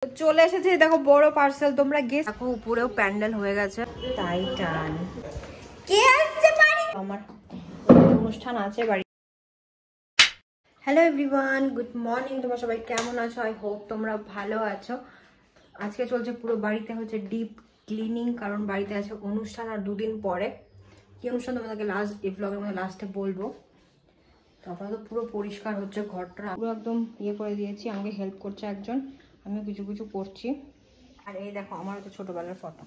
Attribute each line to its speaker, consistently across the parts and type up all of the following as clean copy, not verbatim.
Speaker 1: চলে এসেছে দেখো বড় পার্সেল। তোমরা গেস দেখো উপরেও প্যান্ডেল হয়ে গেছে। টাইটান কে আসছে বাড়ি? আমার অনুষ্ঠান আছে বাড়ি। Hello everyone, good morning. তোমরা সবাই কেমন আছো? আই হোপ তোমরা ভালো আছো। আজকে চলছে পুরো বাড়িতে হচ্ছে ডিপ ক্লিনিং, কারণ বাড়িতে আছে অনুষ্ঠান আর দুদিন পরে। কি অনুষ্ঠান তোমাদেরকে এই ব্লগের মধ্যে লাস্টে বলবো। তারপরে তো পুরো পরিষ্কার হচ্ছে ঘরটা, পুরো একদম ইয়ে করে দিয়েছি। আমাকে হেল্প করছে একজন, আমিও কিছু কিছু করছি। আর এই দেখো আমার হচ্ছে ছোটবেলার ফটো,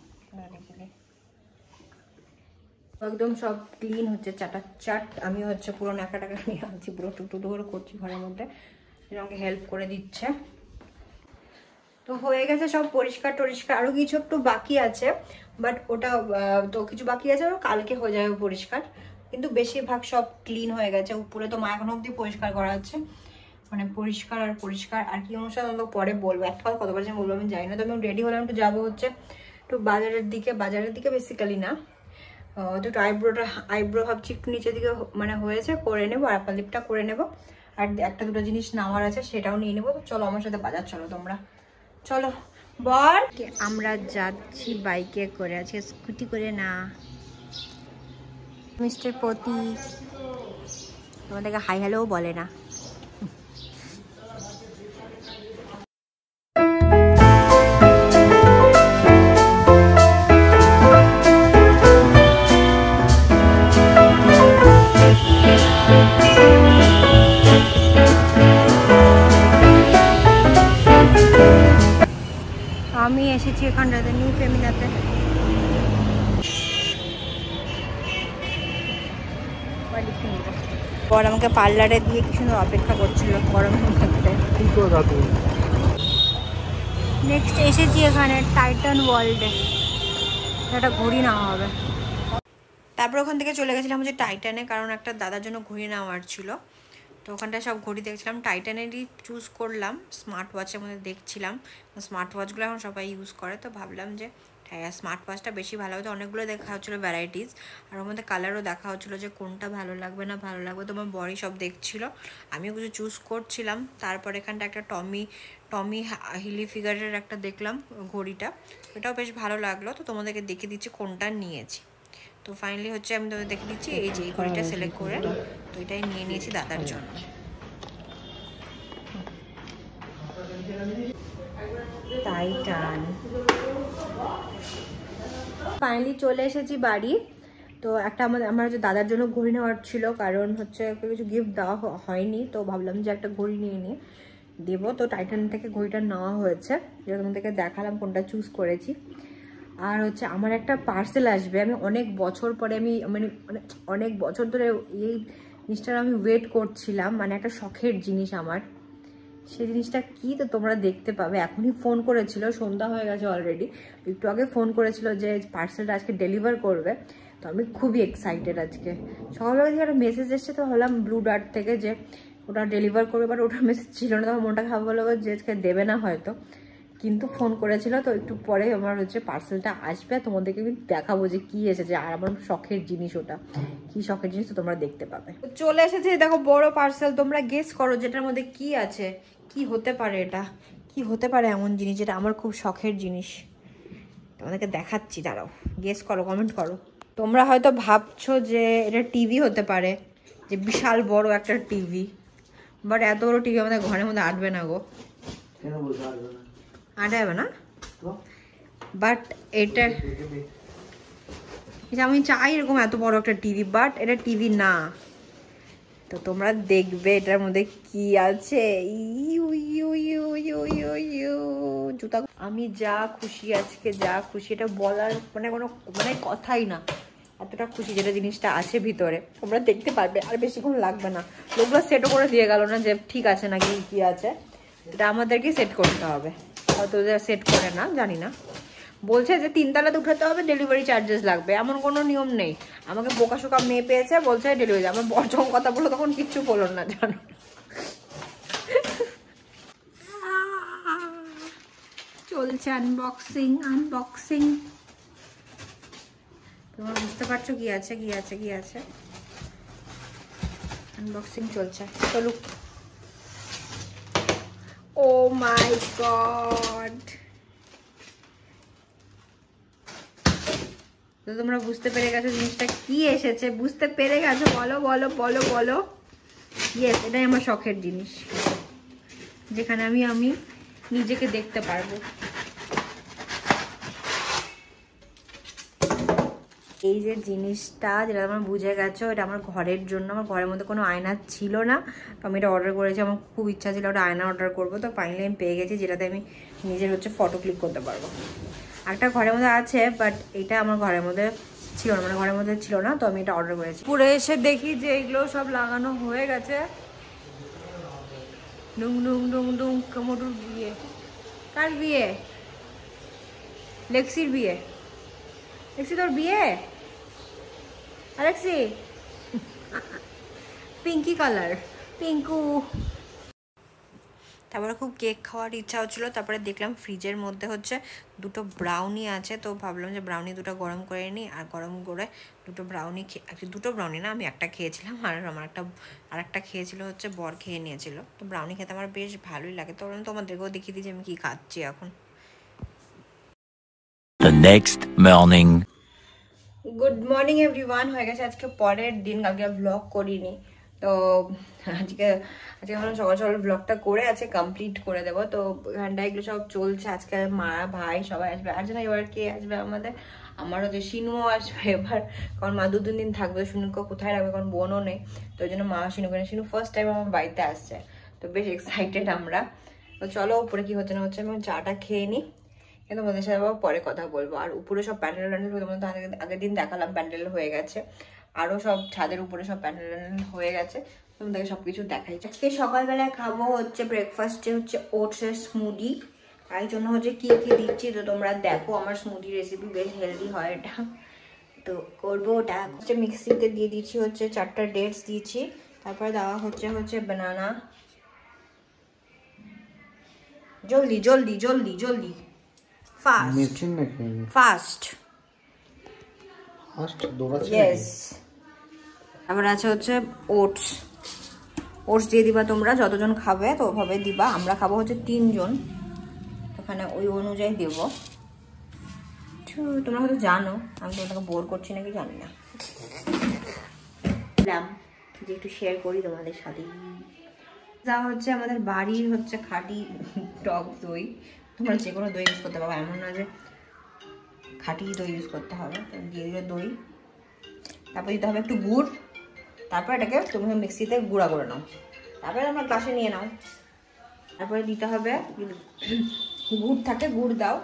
Speaker 1: একদম সব ক্লিন হচ্ছে চাটাচাট। আমি হচ্ছে পুরো ন্যাকা টাকা নিয়ে আনছি, পুরো টুকটুকু করে করছি ঘরের মধ্যে। আমাকে হেল্প করে দিচ্ছে। তো হয়ে গেছে সব পরিষ্কার টরিষ্কার। আরো কিছু একটু বাকি আছে, বাট ওটা তো কিছু বাকি আছে, ওটা কালকে হয়ে যাবে পরিষ্কার। কিন্তু বেশিরভাগ সব ক্লিন হয়ে গেছে। উপরে তো মা এখন অব্দি পরিষ্কার করা আছে, মানে পরিষ্কার আর পরিষ্কার। আর কি অনুষ্ঠান তো পরে বলবো, একটা কতবার যে বলবো আমি জানি না। তো আমি রেডি হলাম, একটু যাবো হচ্ছে একটু বাজারের দিকে বেসিক্যালি না, তো একটু আইব্রো ভাবছি একটু নিচের দিকে মানে হয়েছে, করে নেবো। আর আপার লিপটা করে নেবো, আর একটা দুটো জিনিস নেওয়ার আছে সেটাও নিয়ে নেবো। তো চলো আমার সাথে বাজার চলো তোমরা, চলো বল। আমরা যাচ্ছি বাইকে করে, আজকে স্কুটি করে না। মিস্টার পতি তোমাদেরকে হাই হ্যালোও বলে না। আমি এসেছি এখানটাতে নিউ ফেমিনাতে। পর আমাকে পার্লারে দিয়ে কি সুন্দর অপেক্ষা করছিল গরমের মধ্যে। নেক্সট এসেছি এখানে টাইটান ওয়ার্ল্ডে, একটা ঘড়ি নেওয়া হবে। তারপর ওখান থেকে চলে গেছিলাম হচ্ছে টাইটানে, কারণ একটা দাদার জন্য ঘড়ি নেওয়ার ছিল। তো ওখানটায় সব ঘড়ি দেখছিলাম, টাইটানেরই চুজ করলাম। স্মার্ট ওয়াচের মধ্যে দেখছিলাম, স্মার্ট ওয়াচগুলো এখন সবাই ইউজ করে। তো ভাবলাম যে স্মার্ট ওয়াচটা বেশি ভালো হতো। অনেকগুলো দেখা হচ্ছিলো ভ্যারাইটিস, আর ওর মধ্যে কালারও দেখা হচ্ছিলো যে কোনটা ভালো লাগবে না ভালো লাগবে। তোমার বডি সব দেখছিলো, আমিও কিছু চুজ করছিলাম। তারপর এখানটা একটা টমি হিলি ফিগারের একটা দেখলাম ঘড়িটা, ওটাও বেশ ভালো লাগলো। তো তোমাদেরকে দেখে দিচ্ছি কোনটা নিয়েছি। তো ফাইনালি হচ্ছে আমি তোমাদের দেখে দিচ্ছি, এই যে এই ঘড়িটা সিলেক্ট করে, তো এটাই নিয়ে নিয়েছি দাদার জন্য। টাইটান ফাইনালি চলে এসেছি বাড়ি। তো একটা আমার হচ্ছে দাদার জন্য ঘড়ি নেওয়ার ছিল, কারণ হচ্ছে কিছু গিফট দেওয়া হয়নি। তো ভাবলাম যে একটা ঘড়ি নিয়ে নিয়ে দেবো। তো টাইটান থেকে ঘড়িটা নেওয়া হয়েছে, যেটা তোমাদেরকে দেখালাম কোনটা চুজ করেছি। আর হচ্ছে আমার একটা পার্সেল আসবে, আমি অনেক বছর পরে মানে অনেক বছর ধরে এই জিনিসটার আমি ওয়েট করছিলাম। মানে একটা শখের জিনিস আমার, সেই জিনিসটা কি তো তোমরা দেখতে পাবে। এখনই ফোন করেছিল, সন্ধ্যা হয়ে গেছে অলরেডি, একটু আগে ফোন করেছিল যে পার্সেলটা আজকে ডেলিভার করবে। তো আমি খুবই এক্সাইটেড। আজকে সকালবেলা থেকে একটা মেসেজ এসছে, তো হলাম ব্লু ডার্ট থেকে যে ওটা ডেলিভার করবে, বাট ওটার মেসেজ ছিল না। তখন মনটা খারাপ হলো যে আজকে দেবে না হয়তো, কিন্তু ফোন করেছিল। তো একটু পরে আমার হচ্ছে পার্সেলটা আসবে, তোমাদেরকে আমি দেখাবো যে কি এসেছে। আর আমার শখের জিনিস, ওটা কি শখের জিনিস তো তোমরা দেখতে পাবে। চলে এসেছে দেখো বড় পার্সেল। তোমরা গেস করো যেটার মধ্যে কি আছে, কি হতে পারে। এটা কি হতে পারে এমন জিনিস যেটা আমার খুব শখের জিনিস। তোমাদেরকে দেখাচ্ছি, দাঁড়াও গেস করো, কমেন্ট করো। তোমরা হয়তো ভাবছো যে এটা টিভি হতে পারে, যে বিশাল বড় একটা টিভি, বাট এত বড় টিভি আমাদের ঘরের মধ্যে আটবে না গো। আটবে না, বাট এটা আমি চাই এরকম এত বড় একটা টিভি, বাট এটা টিভি না। তো তোমরা দেখবে এটার মধ্যে কি আছে। জুতা, আমি যা খুশি আজকে, যা খুশি, এটা বলার মানে কোনো মানে কথাই না। এতটা খুশি যেটা জিনিসটা আছে ভিতরে, তোমরা দেখতে পারবে। আর বেশিক্ষণ লাগবে না, লোকগুলো সেটও করে দিয়ে গেল না যে ঠিক আছে নাকি কি আছে। এটা আমাদেরকে সেট করতে হবে, হয়তো সেট করে না জানি না। বলছে যে 3 তলাতে উঠাতে হবে, ডেলিভারি চার্জেস লাগবে, এমন কোনো নিয়ম নেই। আমাকে বোকাশোকা মেয়ে পেয়েছে, বলছে ডেলিভারি। আমার বর যখন কথা বললো তখন কিচ্ছু বলল না, জানো। চলছে আনবক্সিং। তোমরা বুঝতে পারছো কি আছে কি আছে কি আছে। আনবক্সিং চলছে, চলুক। ও ও মাই গড, তো তোমরা বুঝতে পেরে গেছো জিনিসটা কি এসেছে, বুঝতে পেরে গেছো? বলো বলো বলো বলো। ইয়েস, এটাই আমার শখের জিনিস, যেখানে আমি নিজেকে দেখতে পারবো। এই যে জিনিসটা, যেটা তোমরা বুঝে গেছো, এটা আমার ঘরের জন্য। আমার ঘরের মধ্যে কোনো আয়না ছিল না, তো আমি এটা অর্ডার করেছি। আমার খুব ইচ্ছা ছিল ওটা আয়না অর্ডার করবো, তো ফাইনালি আমি পেয়ে গেছি, যেটাতে আমি নিজের ফটো ক্লিক করতে পারবো। একটা ঘরের মধ্যে আছে, বাট এটা আমার ঘরের মধ্যে ছিল না, মানে ঘরের মধ্যে ছিল না, তো আমি এটা অর্ডার করেছি। পুরো এসে দেখি যে এগুলো সব লাগানো হয়ে গেছে। ডুং ডুং ডুং ডুং, কমোডুর বিয়ে। কার বিয়ে? লেক্সির বিয়ে। লেক্সি, তোর বিয়ে? Alexei, Pinki colour, Pinku. তারপরে খুব কেক খাওয়ার ইচ্ছা হচ্ছিলো, তারপরে দেখলাম ফ্রিজের মধ্যে দুটো ব্রাউনি আছে, তো ভাবলাম যে ব্রাউনি দুটো গরম করে নিই, আর গরম করে দুটো ব্রাউনি দুটো ব্রাউনি না, আমি একটা খেয়েছিলাম, আর আমার একটা খেয়েছিল বর খেয়ে নিয়েছিল। তো ব্রাউনি খেতে আমার বেশ ভালোই লাগে, তো তোমাদেরকেও দেখিয়ে দিই যে আমি কী খাচ্ছি এখন। Good morning everyone. হয়ে গেছে আজকে পরের দিন, কালকে ব্লগ করিনি, তো আজকে আমরা সকাল সকাল ব্লগটা করে আছে কমপ্লিট করে দেবো। তো এখানটায় এগুলো সব চলছে। আজকে মা ভাই সবাই আসবে, আর জানা এবার কে আসবে আমাদের, আমারও যে শিনুও আসবে এবার, কারণ মা 2-3 দিন থাকবে। শিনুকে কোথায় রাখবে, কারণ বোনও নেই, তো ওই জন্য মা শিনুকে, শিনু ফার্স্ট টাইম আমার বাড়িতে আসছে, তো বেশ এক্সাইটেড আমরা। তো চলো উপরে কি হচ্ছে না হচ্ছে আমি চাটা খেয়ে নিই, কিন্তু তোমাদের সাথে আবার পরে কথা বলবো। আর উপরে সব প্যান্ডেল তোমাদের আগের দিন দেখালাম, প্যান্ডেল হয়ে গেছে, আরও সব ছাদের উপরে সব প্যান্ডেল হয়ে গেছে, তোমাদেরকে সবকিছু দেখাই। আজকে সকালবেলায় খাবো ব্রেকফাস্টে ওটসের স্মুদি। তাই জন্য কি কি দিচ্ছি তো তোমরা দেখো। আমার স্মুদি রেসিপি বেশ হেলদি হয় এটা, তো করবো ওটা। মিক্সিতে দিয়ে দিচ্ছি 4টা ডেটস দিয়েছি, তারপরে দেওয়া হচ্ছে বানানা। জলদি জলদি জলদি জলদি, ফাস্ট। ইয়েস। তারপর আছে ওটস দিয়ে দিবা তোমরা, যতজন খাবে তো ওভাবে দিবা। আমরা খাবো 3 জন, ওখানে ওই অনুযায়ী দেব। তোমরা হয়তো জানো, আমি তোমাদেরকে বোর করছি নাকি জানি না, যে একটু শেয়ার করি তোমাদের সাথে। যা আমাদের বাড়ির খাঁটি টক দই। তোমরা যে কোনো দই ইউজ করতে পারো, এমন না যে খাঁটি দই ইউজ করতে হবে। দিয়ে দিলে দই, তারপর দিতে হবে একটু গুড়, তারপর এটাকে তুমি মিক্সিতে গুঁড়া করে নাও, তারপরে আমরা গ্লাসে নিয়ে নাও। তারপরে দিতে হবে গুড় থাকে গুড় দাও,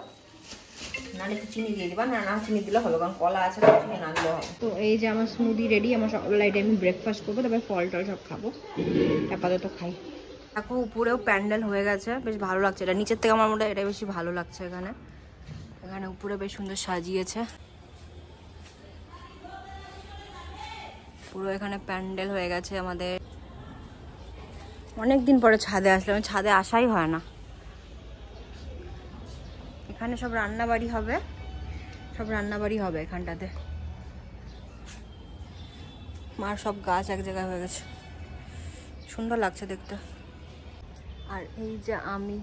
Speaker 1: নাহলে একটু চিনি দিয়ে দিবা, না চিনি দিলে হবে, কারণ কলা আছে, চিনি না দিলেও হবে। তো এই যে আমার স্মুদি রেডি। আমার সকালবেলা এটা আমি ব্রেকফাস্ট করবো, তারপরে ফল টল সব খাবো, আপাতত খাই। দেখো উপরেও প্যান্ডেল হয়ে গেছে, বেশ ভালো লাগছে। এটা নিচের থেকে আমার মনে হয় এটা বেশি ভালো লাগছে। এখানে উপরে বেশ সুন্দর সাজিয়েছে পুরো। এখানে প্যান্ডেল হয়ে গেছে আমাদের। অনেকদিন পরে ছাদে আসলাম, ছাদে আসাই হয় না। এখানে সব রান্নাবাড়ি হবে এখানটাতে। মার সব গাছ এক জায়গায় হয়ে গেছে, সুন্দর লাগছে দেখতে। আর এই যে আমি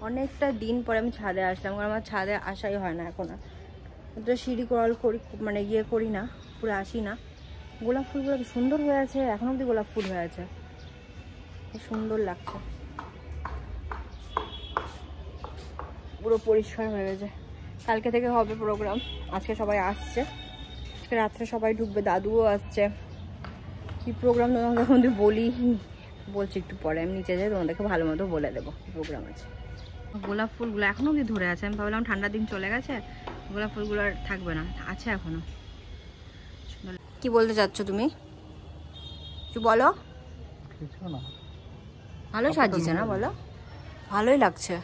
Speaker 1: অনেকটা দিন পরে আমি ছাদে আসলাম, কারণ আমার ছাদে আসাই হয় না এখন। তো সিঁড়ি করাল করি, মানে করি না, পুরো আসি না। গোলাপ ফুলগুলো সুন্দর হয়ে আছে, এখন অব্দি গোলাপ ফুল হয়ে আছে, সুন্দর লাগছে, পুরো পরিষ্কার হয়ে গেছে। কালকে থেকে হবে প্রোগ্রাম, আজকে সবাই আসছে, আজকে রাত্রে সবাই ঢুকবে, দাদুও আসছে। কি প্রোগ্রাম তোমাদের বলছি একটু পরে, আমি নিচে যাই, তোমাদেরকে ভালো মতো বলে দেবো প্রোগ্রাম আছে। গোলাপ ফুলগুলো এখনো অব্দি ধরে আছে, আমি ভাবলাম ঠান্ডার দিন চলে গেছে, গোলাপ ফুলগুলো আর থাকবে না, আছে এখনো। কি বলতে চাচ্ছ তুমি, কি বলো? ভালো সাজিয়েছে না, বলো? ভালোই লাগছে।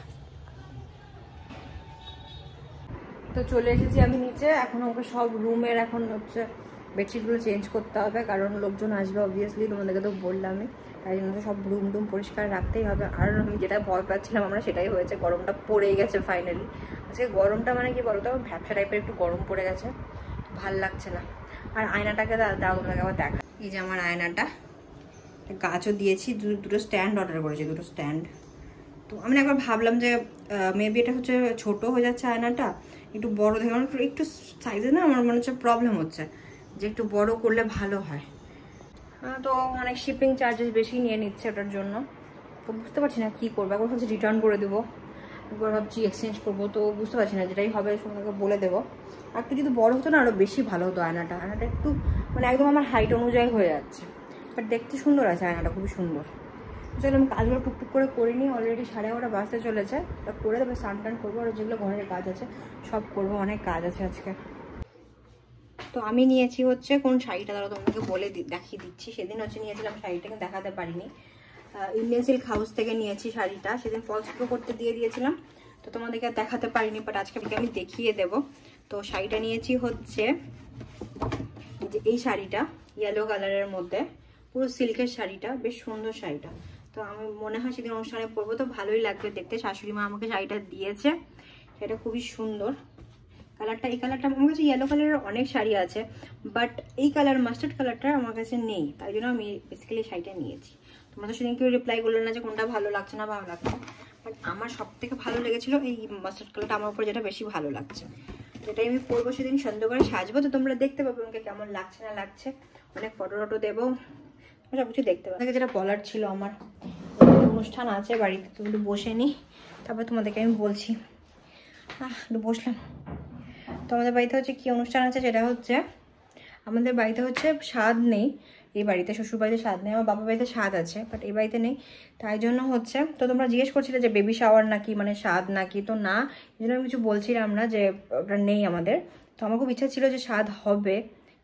Speaker 1: তো চলে এসেছি আমি নিচে, এখন আমাকে সব রুমের বেডশিটগুলো চেঞ্জ করতে হবে, কারণ লোকজন আসবে অবভিয়াসলি, তোমাদেরকে তো বললামই। তাই জন্য সব রুম পরিষ্কার রাখতেই হবে। আর আমি যেটা ভয় পাচ্ছিলাম আমরা, সেটাই হয়েছে, গরমটা পড়েই গেছে ফাইনালি। আজকে গরমটা মানে কি বলতো, ভ্যাপসা টাইপের একটু গরম পড়ে গেছে, ভাল লাগছে না। আর আয়নাটাকে দাও তোমাকে আবার দেখা। এই যে আমার আয়নাটা, গাছও দিয়েছি, দুটো স্ট্যান্ড অর্ডার করেছি, দুটো স্ট্যান্ড। তো আমি একবার ভাবলাম যে মেবি এটা হচ্ছে ছোট হয়ে যাচ্ছে আয়নাটা, একটু বড় দেখে আমার একটু সাইজে না আমার মনে হচ্ছে প্রবলেম হচ্ছে, যে একটু বড় করলে ভালো হয়। তো অনেক শিপিং চার্জেস বেশি নিয়ে নিচ্ছে ওটার জন্য, তো বুঝতে পারছি না কী করবো। একবার ভাবছি রিটার্ন করে দেবো, একবার ভাবছি এক্সচেঞ্জ করবো, তো বুঝতে পারছি না, যেটাই হবে সঙ্গে বলে দেবো। আর একটু যদি বড় হতো না আরও বেশি ভালো হতো আয়নাটা। আয়নাটা একটু মানে একদম আমার হাইট অনুযায়ী হয়ে যাচ্ছে, বাট দেখতে সুন্দর আছে আয়নাটা, খুবই সুন্দর। চলো আমি কাজগুলো টুকটুক করে নিই, অলরেডি 11:30 বাজতে চলেছে। ওটা করে দেবে, স্নান টান করবো, আর যেগুলো ঘরের কাজ আছে সব করবো, অনেক কাজ আছে আজকে। তো আমি নিয়েছি হচ্ছে কোন শাড়িটা, তারা তোমাকে বলে দেখিয়ে দিচ্ছি। সেদিন হচ্ছে নিয়েছিলাম শাড়িটাকে, দেখাতে পারিনি। ইন্ডিয়ান সিল্ক হাউস থেকে নিয়েছি শাড়িটা, সেদিন ফলস প্রো করতে দিয়ে দিয়েছিলাম, তো তোমাদেরকে দেখাতে পারিনি, বাট আজকে আমি দেখিয়ে দেব। তো শাড়িটা নিয়েছি হচ্ছে যে এই শাড়িটা, ইয়েলো কালারের মধ্যে, পুরো সিল্কের শাড়িটা, বেশ সুন্দর শাড়িটা। তো আমি মনে হয় সেদিন অনুষ্ঠানে পরবো, তো ভালোই লাগবে দেখতে। শাশুড়ি মা আমাকে শাড়িটা দিয়েছে, সেটা খুবই সুন্দর কালারটা। এই কালারটা আমার কাছে, ইয়েলো কালারের অনেক শাড়ি আছে, বাট এই কালার মাস্টার্ড কালারটা আমার কাছে নেই, তাই জন্য আমি বেসিক্যালি শাড়িটা নিয়েছি। তোমরা তো সেদিন কেউ রিপ্লাই করলো না যে কোনটা ভালো লাগছে না ভালো লাগছে, বাট আমার সব থেকে ভালো লেগেছিলো এই মাস্টার্ড কালারটা, আমার উপর যেটা বেশি ভালো লাগছে। তো এটাই আমি পরবো, সেদিন সন্ধ্যা করে সাজবো, তো তোমরা দেখতে পাবে আমাকে কেমন লাগছে না লাগছে। অনেক ফটো টটো দেবো, সব কিছু দেখতে পাবে। যেটা বলার ছিল, আমার অনুষ্ঠান আছে বাড়িতে, তো একটু বসে নিই, তারপর তোমাদেরকে আমি বলছি। একটু বসলাম। তো আমাদের বাড়িতে হচ্ছে কি অনুষ্ঠান আছে, সেটা হচ্ছে আমাদের বাড়িতে হচ্ছে স্বাদ নেই। এই বাড়িতে শ্বশুর বাড়িতে স্বাদ নেই, আমার বাবার বাড়িতে স্বাদ আছে, বাট এই বাড়িতে নেই। তাই জন্য হচ্ছে, তো তোমরা জিজ্ঞেস করছিলে যে বেবি শাওয়ার নাকি, মানে স্বাদ নাকি, তো না, এই জন্য আমি কিছু বলছিলাম না যে ওটা নেই আমাদের। তো আমার খুব ইচ্ছা ছিল যে স্বাদ হবে,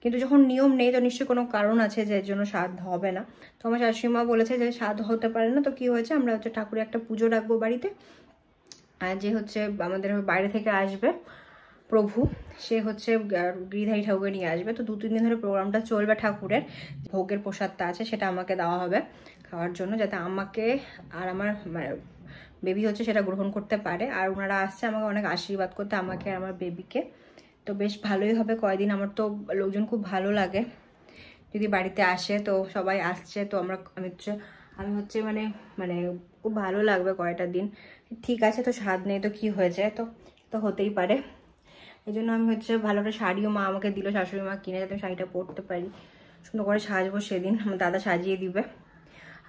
Speaker 1: কিন্তু যখন নিয়ম নেই তো নিশ্চয়ই কোনো কারণ আছে যে এর জন্য স্বাদ হবে না। তো আমার শাশুড়ি মা বলেছে যে স্বাদ হতে পারে না। তো কি হয়েছে, আমরা হচ্ছে ঠাকুরের একটা পুজো রাখবো বাড়িতে, আর যে হচ্ছে আমাদের বাইরে থেকে আসবে প্রভু, সে হচ্ছে গিরিধারী ঠাকুরকে নিয়ে আসবে। তো 2-3 দিন ধরে প্রোগ্রামটা চলবে ঠাকুরের। ভোগের প্রসাদটা আছে সেটা আমাকে দেওয়া হবে খাওয়ার জন্য, যাতে আমাকে আর আমার মানে বেবি হচ্ছে সেটা গ্রহণ করতে পারে। আর ওনারা আসছে আমাকে অনেক আশীর্বাদ করতে, আমাকে আর আমার বেবিকে। তো বেশ ভালোই হবে কয়দিন। আমার তো লোকজন খুব ভালো লাগে যদি বাড়িতে আসে, তো সবাই আসছে, তো আমি হচ্ছে মানে খুব ভালো লাগবে কয়টা দিন। ঠিক আছে, তো স্বাদ নেই তো কি হয়েছে, তো হতেই পারে। এই জন্য আমি হচ্ছে ভালো একটা শাড়িও মা আমাকে দিল, শাশুড়ি মা কিনে, যাতে শাড়িটা পরতে পারি, সুন্দর করে সাজবো সেদিন। আমার দাদা সাজিয়ে দিবে,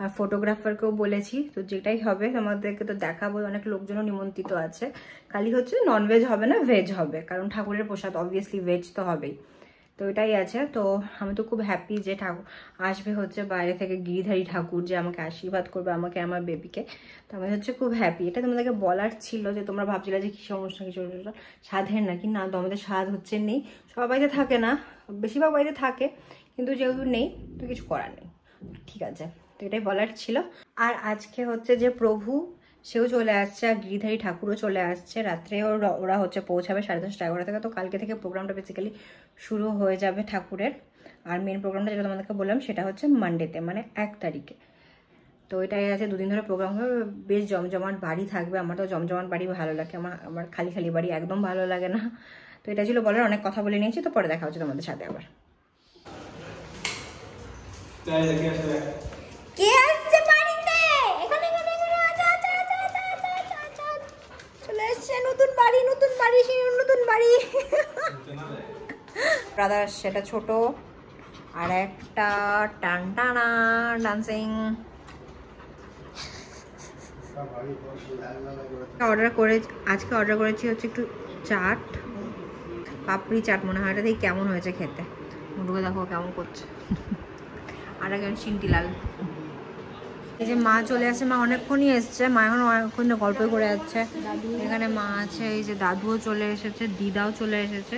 Speaker 1: আর ফটোগ্রাফারকেও বলেছি। তো যেটাই হবে আমাদেরকে তো দেখাবো, অনেক লোকজনও নিমন্ত্রিত আছে। খালি হচ্ছে ননভেজ হবে না, ভেজ হবে, কারণ ঠাকুরের প্রসাদ অবভিয়াসলি ভেজ তো হবেই। তো এটাই আছে। তো আমি তো খুব হ্যাপি যে ঠাকুর আসবে হচ্ছে বাইরে থেকে, গিরিধারী ঠাকুর যে আমাকে আশীর্বাদ করবে, আমাকে আমার বেবিকে। তো আমি হচ্ছে খুব হ্যাপি। এটা তোমাদেরকে বলার ছিল, যে তোমরা ভাবছিলে যে কিসের অনুষ্ঠান স্বাদের নাকি, না তো আমাদের স্বাদ হচ্ছে নেই। সব বাড়িতে থাকে না, বেশিরভাগ বাড়িতে থাকে, কিন্তু যেহেতু নেই তো কিছু করার নেই, ঠিক আছে। তো এটাই বলার ছিল। আর আজকে হচ্ছে যে প্রভু সেও চলে আসছে, আর গিরিধারী ঠাকুরও চলে আসছে। রাত্রে ওরা হচ্ছে পৌঁছাবে 10:30 11 থেকে। তো কালকে থেকে প্রোগ্রামটা বেসিক্যালি শুরু হয়ে যাবে ঠাকুরের। আর মেন প্রোগ্রামটা যেটা তোমাদেরকে বললাম সেটা হচ্ছে মানডেতে, মানে 1 তারিখে। তো এটাই আছে, 2 দিন ধরে প্রোগ্রাম হবে, বেশ জমজমাট বাড়ি থাকবে। আমার তো জমজমাট বাড়ি ভালো লাগে, আমার খালি খালি বাড়ি একদম ভালো লাগে না। তো এটা ছিল বলার, অনেক কথা বলে নিয়েছি। তো পরে দেখা হচ্ছে তোমাদের সাথে আবার। কে আসছে বাড়িতে? এখানে চলে এসছে, নতুন বাড়ি ব্রাদার, সেটা ছোট, আর একটা টানটানা ডান্সিং। আজকে অর্ডার করেছি হচ্ছে একটু চাট, পাপড়ি চাট মনে হয়। এটা দেখি কেমন হয়েছে খেতে, মুখে দেখো কেমন করছে। আর একজন চিন্তিলাল। এই যে মা চলে আসছে, মা অনেকক্ষণই এসছে, মা এখন অনেকক্ষণ গল্প করে যাচ্ছে। এখানে মা আছে, এই যে দাদুও চলে এসেছে, দিদাও চলে এসেছে,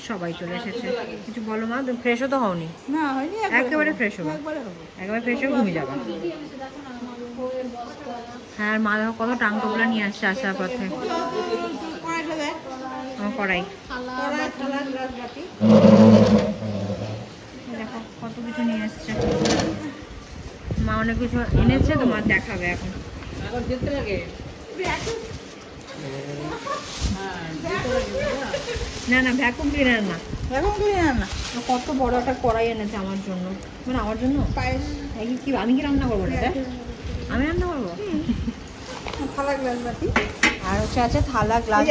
Speaker 1: সবাই চলে এসেছে। কিছু বলো মা, তুমি ফ্রেশও তো হওনি? না হয়নি, একেবারে ফ্রেশ হবো, একেবারে ফ্রেশ হয়ে ঘুমিয়ে যাবো। হ্যাঁ, আর মা দেখো কত টাংটোগুলো নিয়ে আসছে আসার পথে। আমার কড়াই দেখো কত কিছু নিয়ে এসছে, মা অনেক কিছু এনেছে, তো মা দেখাবে এখন। না ভ্যাকুম ক্লিনার না, কত বড় একটা কড়াই এনেছে আমার জন্য, মানে আমার জন্য। কি আমি কি রান্না করবো না? আমি রান্না করবো?
Speaker 2: থালা গ্লাস বাটি
Speaker 1: আর হচ্ছে আছে থালা গ্লাস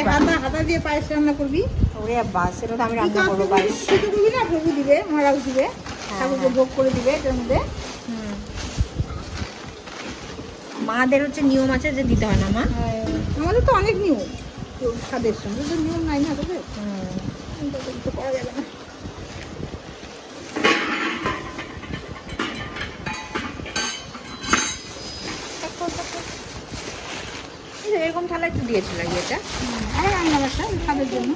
Speaker 2: হাতা দিয়ে পায়েস রান্না করবি।
Speaker 1: ওরে বাস, সেটা তো আমি রান্না করবো পায়েস।
Speaker 2: দিবি না, প্রভু দিবে, মহারাজ দিবে, ঠাকুরকে ভোগ করে দিবে এটার মধ্যে।
Speaker 1: মাদের হচ্ছে নিয়ম আছে যে দিতে হয় না মা?
Speaker 2: আমাদের তো অনেক নিয়ম, স্বাদের সঙ্গে তো নিয়ম নাই না তোদের, তো করা যাবে না।
Speaker 1: এরকম থালা একটু দিয়েছিল এটা
Speaker 2: রান্না বাসা স্বাদের জন্য,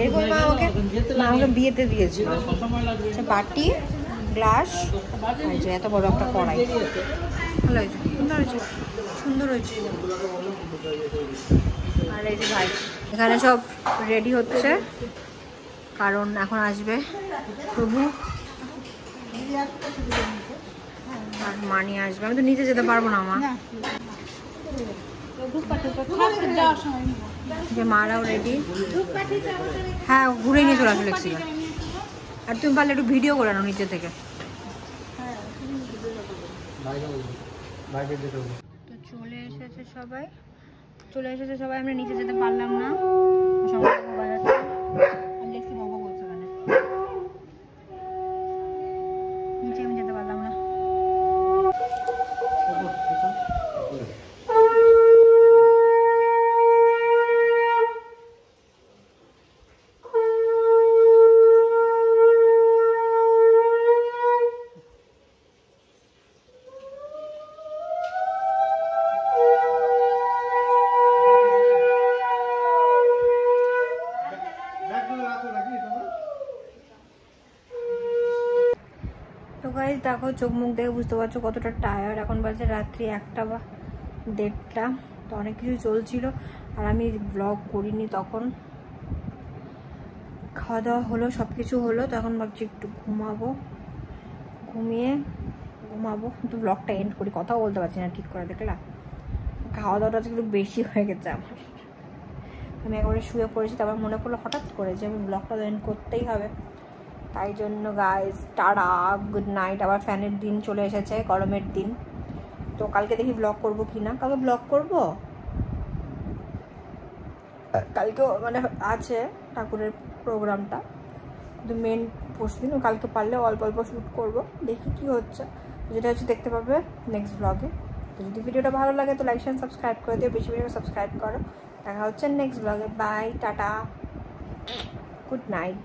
Speaker 1: এরকম মা আমাকে বিয়েতে দিয়েছিল। বাটি, গ্লাস, এত বড় একটা কড়াই। ভালো হয়েছে, সুন্দর হয়েছে, সুন্দর হয়েছে। আর এই যে ভাই এখানে সব রেডি হচ্ছে, কারণ এখন আসবে প্রভু আর মানি আসবে। আমি তো নিচে যেতে পারবো না মা, যে মারাও রেডি। হ্যাঁ ঘুরে নিয়ে চলে আসলে ছিল। আর তুমি পারলে একটু ভিডিও করে নাও নিচে থেকে। তো চলে এসেছে সবাই, আমরা নিচে যেতে পারলাম না, নিচে আমি যেতে পারলাম না। তো গাইস দেখো, চোখ মুখ দেখে বুঝতে পারছো কতটা টায়ার্ড। এখন বাজে রাত্রি 1টা বা 1:30। তো অনেক কিছু চলছিল আর আমি ব্লগ করিনি তখন। খাওয়া দাওয়া হলো, সব কিছু হলো। তো এখন ভাবছি একটু ঘুমাবো, ঘুমাবো তো ব্লগটা এন্ড করি। কথাও বলতে পারছি না ঠিক করে, দেখলা খাওয়া দাওয়াটা একটু বেশি হয়ে গেছে আমার। আমি একবারে শুয়ে পড়েছি, তারপর মনে পড়লো হঠাৎ করে যে আমি ব্লগটা এন্ড করতেই হবে। তাই জন্য গাইজ টাটা, গুড নাইট। আবার ফ্যানের দিন চলে এসেছে, গরমের দিন। তো কালকে দেখি ব্লগ করবো কি না। কালকে ব্লগ করবো, কালকেও মানে আছে ঠাকুরের প্রোগ্রামটা, কিন্তু মেন পোস্ট দিন কালকে পারলে অল্প অল্প শ্যুট করবো, দেখি কি হচ্ছে। যেটা হচ্ছে দেখতে পাবে নেক্সট ব্লগে। তো যদি ভিডিওটা ভালো লাগে তো লাইক শেয়ার সাবস্ক্রাইব করে দিও, বেশি বেশি সাবস্ক্রাইব করো। দেখা হচ্ছে নেক্সট ব্লগে। বাই, টাটা, গুড নাইট।